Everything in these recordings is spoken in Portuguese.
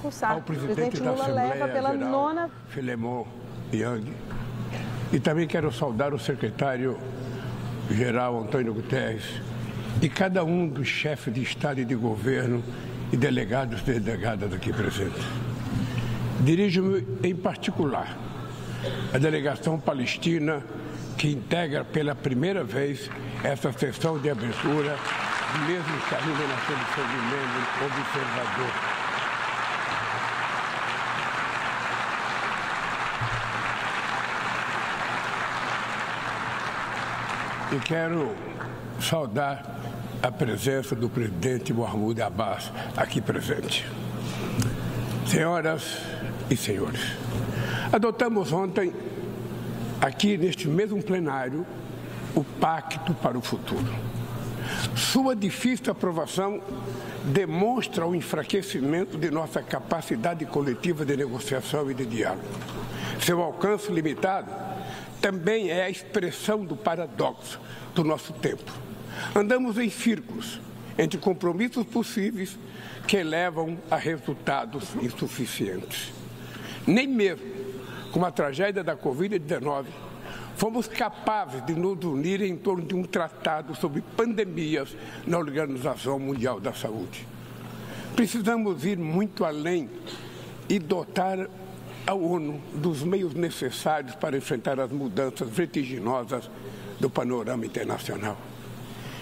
expulsar. Ao presidente da Lula Assembleia leva pela Geral, nona... Filemon Yang. E também quero saudar o secretário-geral Antônio Guterres e cada um dos chefes de Estado e de governo e delegados e delegadas aqui presentes. Dirijo-me em particular à delegação palestina que integra pela primeira vez essa sessão de abertura, mesmo que ainda na condição de membro observador. E quero saudar a presença do presidente Mahmoud Abbas aqui presente. Senhoras e senhores, adotamos ontem, aqui neste mesmo plenário, o Pacto para o Futuro. Sua difícil aprovação demonstra o enfraquecimento de nossa capacidade coletiva de negociação e de diálogo. Seu alcance limitado também é a expressão do paradoxo do nosso tempo. Andamos em círculos entre compromissos possíveis que levam a resultados insuficientes. Nem mesmo com a tragédia da Covid-19 fomos capazes de nos unir em torno de um tratado sobre pandemias na Organização Mundial da Saúde. Precisamos ir muito além e dotar a ONU dos meios necessários para enfrentar as mudanças vertiginosas do panorama internacional.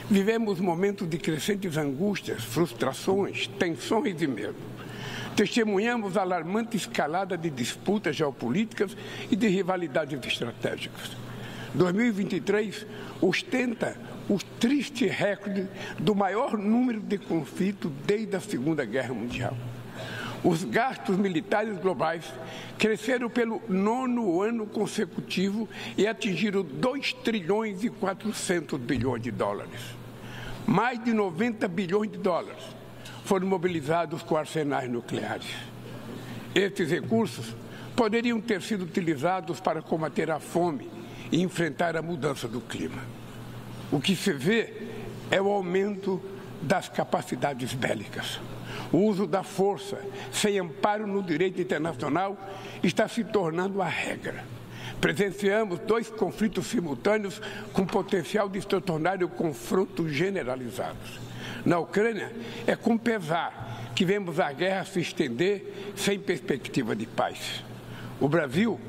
Vivemos momentos de crescentes angústias, frustrações, tensões e medo. Testemunhamos a alarmante escalada de disputas geopolíticas e de rivalidades estratégicas. 2023 ostenta o triste recorde do maior número de conflitos desde a Segunda Guerra Mundial. Os gastos militares globais cresceram pelo 9º ano consecutivo e atingiram 2 trilhões e 400 bilhões de dólares. Mais de 90 bilhões de dólares foram mobilizados com arsenais nucleares. Estes recursos poderiam ter sido utilizados para combater a fome e enfrentar a mudança do clima. O que se vê é o aumento das capacidades bélicas. O uso da força, sem amparo no direito internacional, está se tornando a regra. Presenciamos 2 conflitos simultâneos com potencial de se tornar confrontos generalizados. Na Ucrânia, é com pesar que vemos a guerra se estender sem perspectiva de paz. O Brasil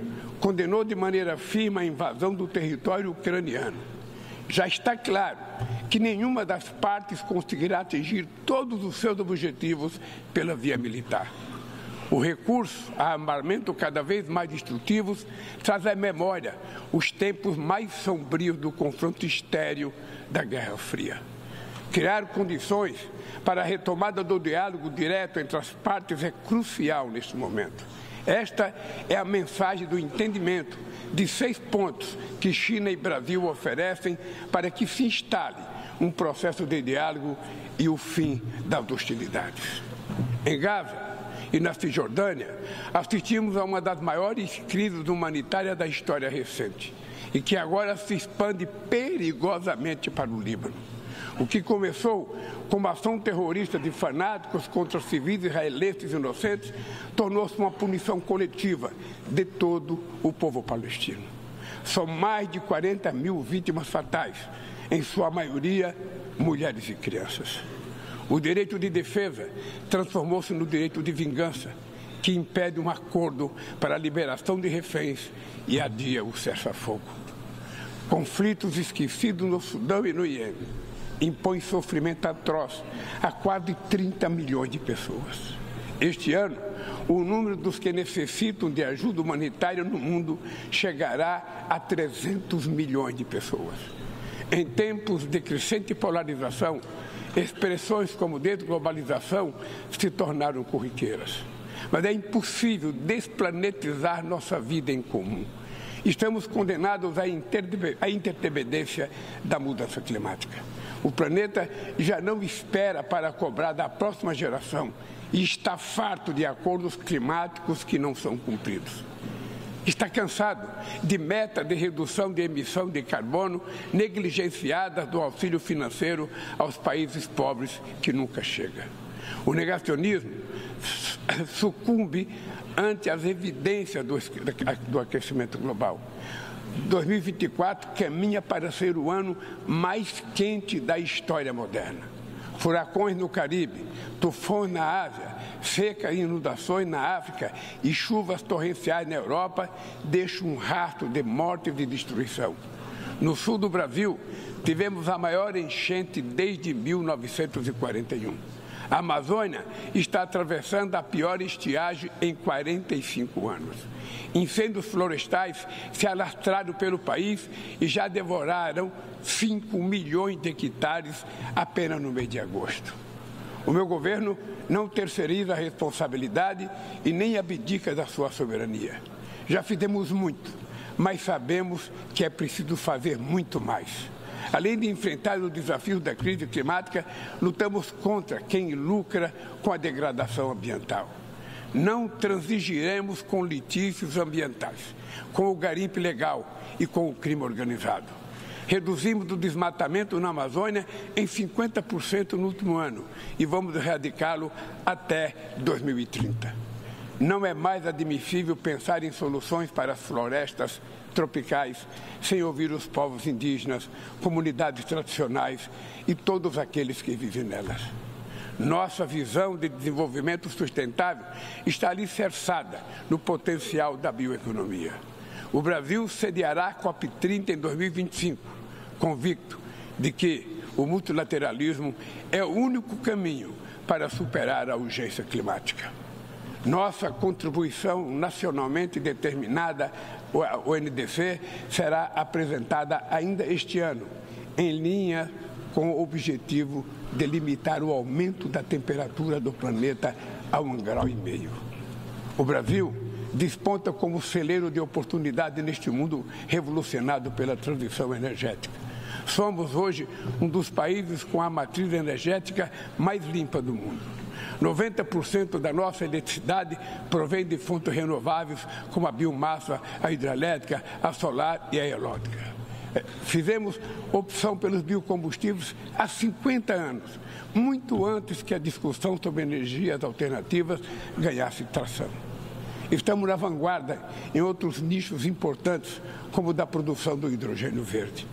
condenou de maneira firme a invasão do território ucraniano. Já está claro que nenhuma das partes conseguirá atingir todos os seus objetivos pela via militar. O recurso a armamento cada vez mais destrutivos traz à memória os tempos mais sombrios do confronto estéril da Guerra Fria. Criar condições para a retomada do diálogo direto entre as partes é crucial neste momento. Esta é a mensagem do entendimento de 6 pontos que China e Brasil oferecem para que se instale um processo de diálogo e o fim das hostilidades. Em Gaza e na Cisjordânia, assistimos a uma das maiores crises humanitárias da história recente e que agora se expande perigosamente para o Líbano. O que começou com uma ação terrorista de fanáticos contra civis israelenses inocentes tornou-se uma punição coletiva de todo o povo palestino. São mais de 40 mil vítimas fatais, em sua maioria mulheres e crianças. O direito de defesa transformou-se no direito de vingança, que impede um acordo para a liberação de reféns e adia o cessar-fogo. Conflitos esquecidos no Sudão e no Iêmen impõem sofrimento atroz a quase 30 milhões de pessoas. Este ano, o número dos que necessitam de ajuda humanitária no mundo chegará a 300 milhões de pessoas. Em tempos de crescente polarização, expressões como desglobalização se tornaram corriqueiras. Mas é impossível desplanetizar nossa vida em comum. Estamos condenados à interdependência da mudança climática. O planeta já não espera para cobrar da próxima geração e está farto de acordos climáticos que não são cumpridos. Está cansado de metas de redução de emissão de carbono negligenciadas do auxílio financeiro aos países pobres que nunca chega. O negacionismo sucumbe ante as evidências do aquecimento global. 2024 caminha para ser o ano mais quente da história moderna. Furacões no Caribe, tufões na Ásia, seca e inundações na África e chuvas torrenciais na Europa deixam um rastro de morte e de destruição. No sul do Brasil, tivemos a maior enchente desde 1941. A Amazônia está atravessando a pior estiagem em 45 anos. Incêndios florestais se alastraram pelo país e já devoraram 5 milhões de hectares apenas no mês de agosto. O meu governo não terceiriza a responsabilidade e nem abdica da sua soberania. Já fizemos muito, mas sabemos que é preciso fazer muito mais. Além de enfrentar os desafios da crise climática, lutamos contra quem lucra com a degradação ambiental. Não transigiremos com litígios ambientais, com o garimpo ilegal e com o crime organizado. Reduzimos o desmatamento na Amazônia em 50% no último ano e vamos erradicá-lo até 2030. Não é mais admissível pensar em soluções para as florestas tropicais sem ouvir os povos indígenas, comunidades tradicionais e todos aqueles que vivem nelas. Nossa visão de desenvolvimento sustentável está alicerçada no potencial da bioeconomia. O Brasil sediará a COP30 em 2025, convicto de que o multilateralismo é o único caminho para superar a urgência climática. Nossa contribuição nacionalmente determinada, o NDC, será apresentada ainda este ano, em linha com o objetivo de limitar o aumento da temperatura do planeta a 1,5 graus. O Brasil desponta como celeiro de oportunidade neste mundo revolucionado pela transição energética. Somos hoje um dos países com a matriz energética mais limpa do mundo. 90% da nossa eletricidade provém de fontes renováveis, como a biomassa, a hidrelétrica, a solar e a eólica. Fizemos opção pelos biocombustíveis há 50 anos, muito antes que a discussão sobre energias alternativas ganhasse tração. Estamos na vanguarda em outros nichos importantes, como o da produção do hidrogênio verde.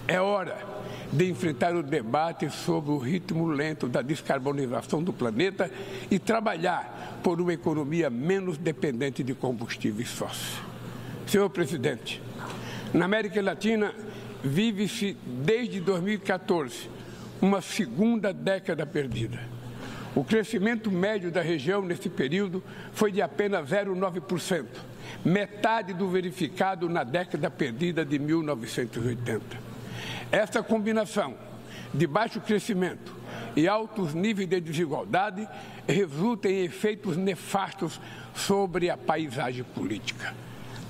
É hora de enfrentar o debate sobre o ritmo lento da descarbonização do planeta e trabalhar por uma economia menos dependente de combustíveis fósseis. Senhor presidente, na América Latina vive-se desde 2014 uma segunda década perdida. O crescimento médio da região nesse período foi de apenas 0,9%, metade do verificado na década perdida de 1980. Essa combinação de baixo crescimento e altos níveis de desigualdade resulta em efeitos nefastos sobre a paisagem política.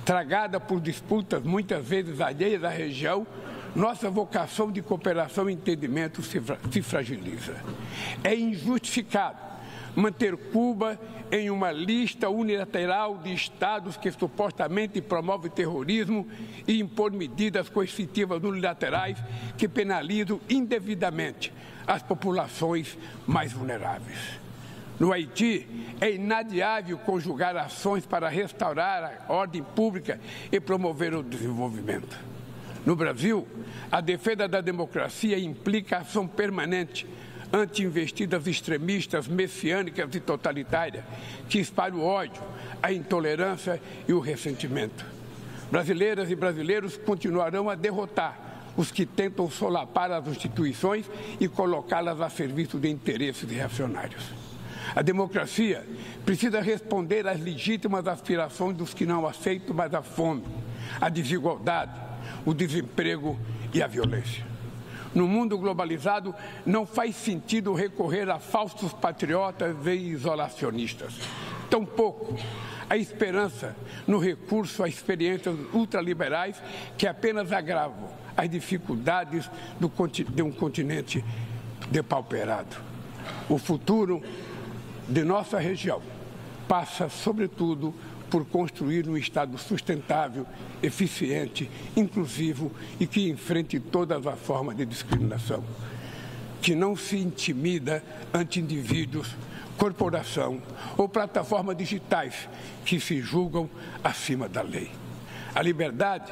Tragada por disputas muitas vezes alheias à região, nossa vocação de cooperação e entendimento se fragiliza. É injustificado manter Cuba em uma lista unilateral de estados que supostamente promovem terrorismo e impor medidas coercitivas unilaterais que penalizam indevidamente as populações mais vulneráveis. No Haiti, é inadiável conjugar ações para restaurar a ordem pública e promover o desenvolvimento. No Brasil, a defesa da democracia implica ação permanente ante investidas extremistas, messiânicas e totalitárias que espalham o ódio, a intolerância e o ressentimento. Brasileiras e brasileiros continuarão a derrotar os que tentam solapar as instituições e colocá-las a serviço de interesses reacionários. A democracia precisa responder às legítimas aspirações dos que não aceitam mais a fome, a desigualdade, o desemprego e a violência. No mundo globalizado, não faz sentido recorrer a falsos patriotas e isolacionistas. Tampouco a esperança no recurso a experiências ultraliberais que apenas agravam as dificuldades de um continente depauperado. O futuro de nossa região passa, sobretudo, por construir um Estado sustentável, eficiente, inclusivo e que enfrente todas as formas de discriminação, que não se intimida ante indivíduos corporação ou plataformas digitais que se julgam acima da lei. A liberdade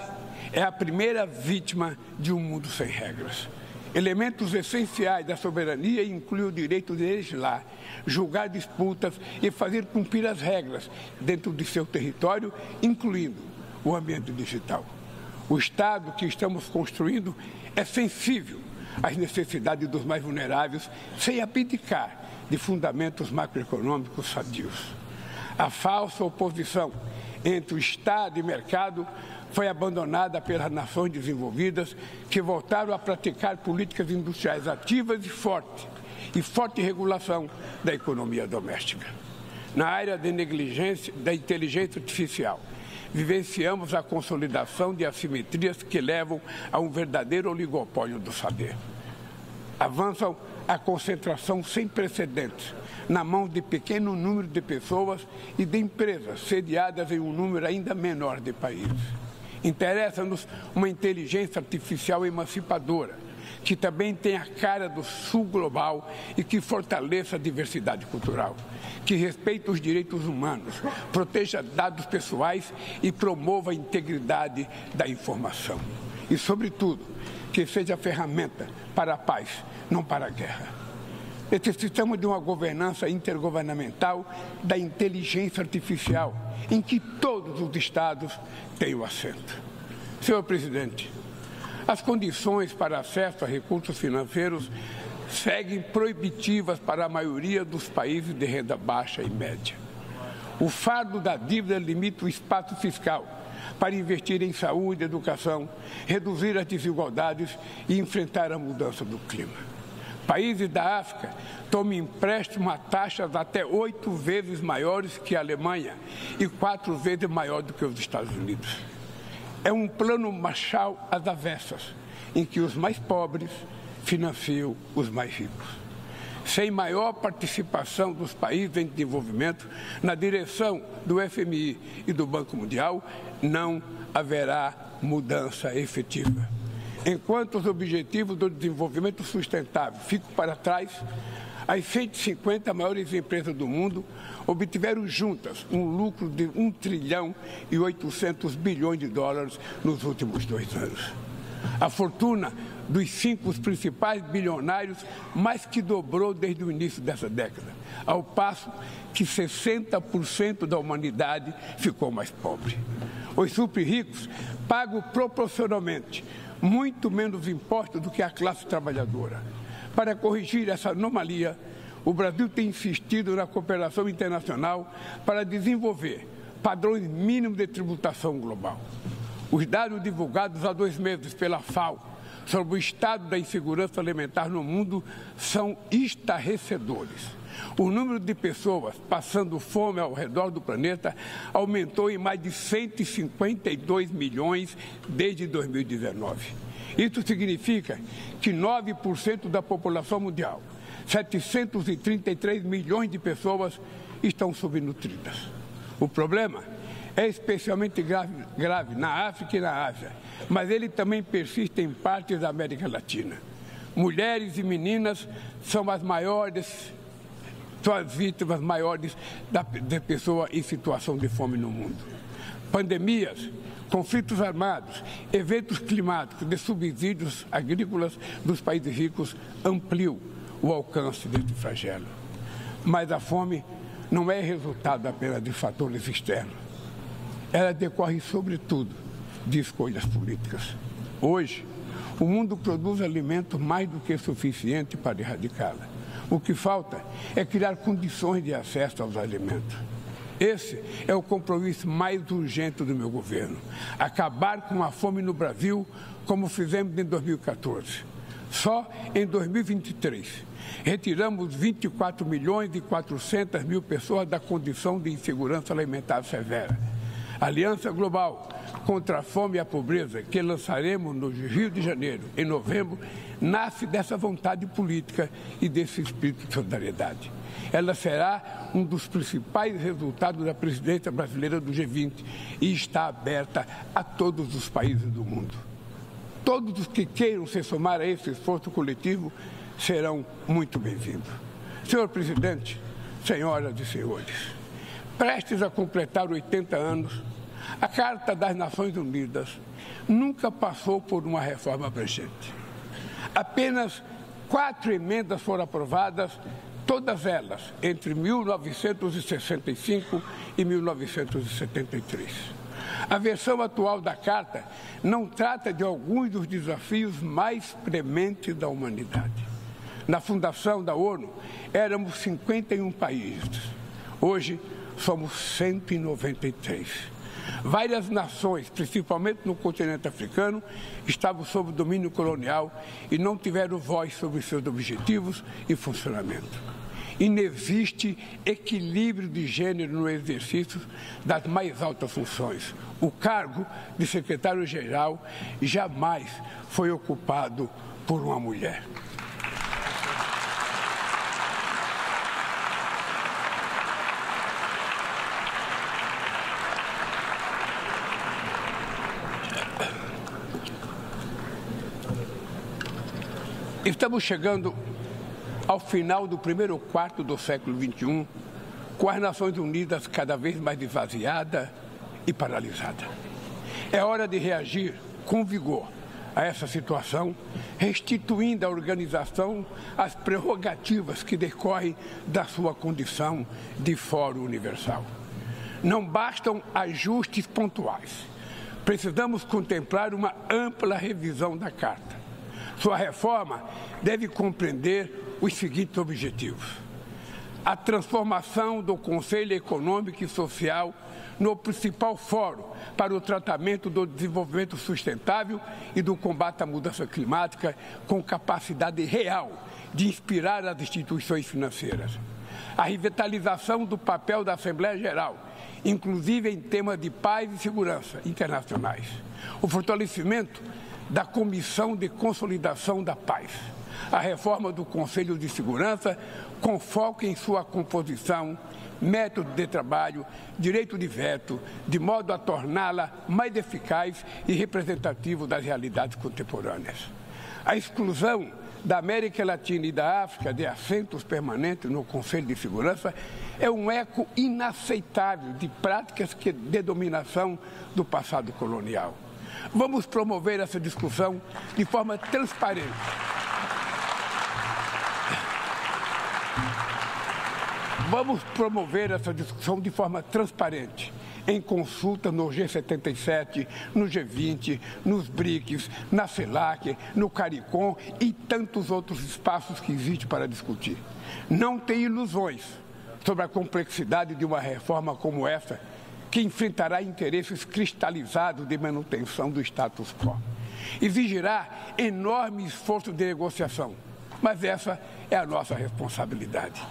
é a primeira vítima de um mundo sem regras. Elementos essenciais da soberania incluem o direito de legislar, julgar disputas e fazer cumprir as regras dentro de seu território, incluindo o ambiente digital. O Estado que estamos construindo é sensível às necessidades dos mais vulneráveis, sem abdicar de fundamentos macroeconômicos sadios. A falsa oposição entre o Estado e mercado foi abandonada pelas nações desenvolvidas, que voltaram a praticar políticas industriais ativas e forte regulação da economia doméstica. Na área da inteligência artificial, vivenciamos a consolidação de assimetrias que levam a um verdadeiro oligopólio do saber. Avançam a concentração sem precedentes na mão de pequeno número de pessoas e de empresas sediadas em um número ainda menor de países. Interessa-nos uma inteligência artificial emancipadora, que também tenha a cara do sul global e que fortaleça a diversidade cultural, que respeite os direitos humanos, proteja dados pessoais e promova a integridade da informação. E, sobretudo, que seja ferramenta para a paz, não para a guerra. Necessitamos de uma governança intergovernamental da inteligência artificial, em que todos os estados tenham assento. Senhor presidente, as condições para acesso a recursos financeiros seguem proibitivas para a maioria dos países de renda baixa e média. O fardo da dívida limita o espaço fiscal para investir em saúde, educação, reduzir as desigualdades e enfrentar a mudança do clima. Países da África tomam empréstimo a taxas até 8 vezes maiores que a Alemanha e 4 vezes maior do que os Estados Unidos. É um plano Marshall às avessas, em que os mais pobres financiam os mais ricos. Sem maior participação dos países em desenvolvimento na direção do FMI e do Banco Mundial, não haverá mudança efetiva. Enquanto os objetivos do desenvolvimento sustentável ficam para trás, as 150 maiores empresas do mundo obtiveram juntas um lucro de 1 trilhão e 800 bilhões de dólares nos últimos 2 anos. A fortuna dos 5 principais bilionários mais que dobrou desde o início dessa década, ao passo que 60% da humanidade ficou mais pobre. Os super ricos pagam proporcionalmente muito menos impostos do que a classe trabalhadora. Para corrigir essa anomalia, o Brasil tem insistido na cooperação internacional para desenvolver padrões mínimos de tributação global. Os dados divulgados há 2 meses pela FAO sobre o estado da insegurança alimentar no mundo são estarrecedores. O número de pessoas passando fome ao redor do planeta aumentou em mais de 152 milhões desde 2019. Isso significa que 9% da população mundial, 733 milhões de pessoas, estão subnutridas. O problema é especialmente grave na África e na Ásia, mas ele também persiste em partes da América Latina. Mulheres e meninas são as vítimas maiores de pessoas em situação de fome no mundo. Pandemias, conflitos armados, eventos climáticos de subsídios agrícolas dos países ricos ampliam o alcance deste flagelo. Mas a fome não é resultado apenas de fatores externos. Ela decorre, sobretudo, de escolhas políticas. Hoje, o mundo produz alimento mais do que suficiente para erradicá-la. O que falta é criar condições de acesso aos alimentos. Esse é o compromisso mais urgente do meu governo. Acabar com a fome no Brasil, como fizemos em 2014. Só em 2023, retiramos 24 milhões e 400 mil pessoas da condição de insegurança alimentar severa. A Aliança Global contra a Fome e a Pobreza, que lançaremos no Rio de Janeiro, em novembro, nasce dessa vontade política e desse espírito de solidariedade. Ela será um dos principais resultados da presidência brasileira do G20 e está aberta a todos os países do mundo. Todos os que queiram se somar a esse esforço coletivo serão muito bem-vindos. Senhor presidente, senhoras e senhores, prestes a completar 80 anos, a Carta das Nações Unidas nunca passou por uma reforma abrangente. Apenas 4 emendas foram aprovadas, todas elas entre 1965 e 1973. A versão atual da Carta não trata de alguns dos desafios mais prementes da humanidade. Na fundação da ONU, éramos 51 países. Hoje, somos 193. Várias nações, principalmente no continente africano, estavam sob domínio colonial e não tiveram voz sobre seus objetivos e funcionamento. Inexiste equilíbrio de gênero no exercício das mais altas funções. O cargo de secretário-geral jamais foi ocupado por uma mulher. Estamos chegando ao final do primeiro quarto do século XXI, com as Nações Unidas cada vez mais esvaziada e paralisada. É hora de reagir com vigor a essa situação, restituindo à organização as prerrogativas que decorrem da sua condição de Fórum Universal. Não bastam ajustes pontuais. Precisamos contemplar uma ampla revisão da Carta. Sua reforma deve compreender os seguintes objetivos: a transformação do Conselho Econômico e Social no principal fórum para o tratamento do desenvolvimento sustentável e do combate à mudança climática, com capacidade real de inspirar as instituições financeiras. A revitalização do papel da Assembleia Geral, inclusive em temas de paz e segurança internacionais. O fortalecimento da Comissão de Consolidação da Paz. A reforma do Conselho de Segurança, com foco em sua composição, método de trabalho, direito de veto, de modo a torná-la mais eficaz e representativa das realidades contemporâneas. A exclusão da América Latina e da África de assentos permanentes no Conselho de Segurança é um eco inaceitável de práticas de dominação do passado colonial. Vamos promover essa discussão de forma transparente. Vamos promover essa discussão de forma transparente, em consulta no G77, no G20, nos BRICS, na CELAC, no CARICOM e tantos outros espaços que existem para discutir. Não tem ilusões sobre a complexidade de uma reforma como essa, que enfrentará interesses cristalizados de manutenção do status quo. Exigirá enorme esforço de negociação, mas essa é a nossa responsabilidade.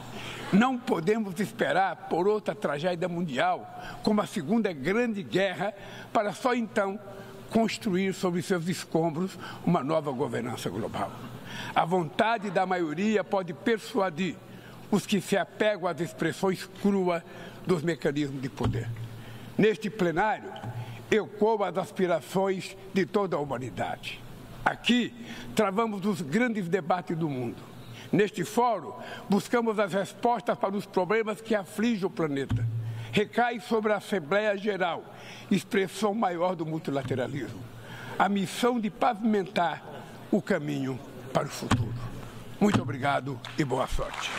Não podemos esperar por outra tragédia mundial, como a Segunda Grande Guerra, para só então construir sobre seus escombros uma nova governança global. A vontade da maioria pode persuadir os que se apegam às expressões cruas dos mecanismos de poder. Neste plenário, ecoam as aspirações de toda a humanidade. Aqui, travamos os grandes debates do mundo. Neste fórum, buscamos as respostas para os problemas que afligem o planeta. Recai sobre a Assembleia Geral, expressão maior do multilateralismo, a missão de pavimentar o caminho para o futuro. Muito obrigado e boa sorte.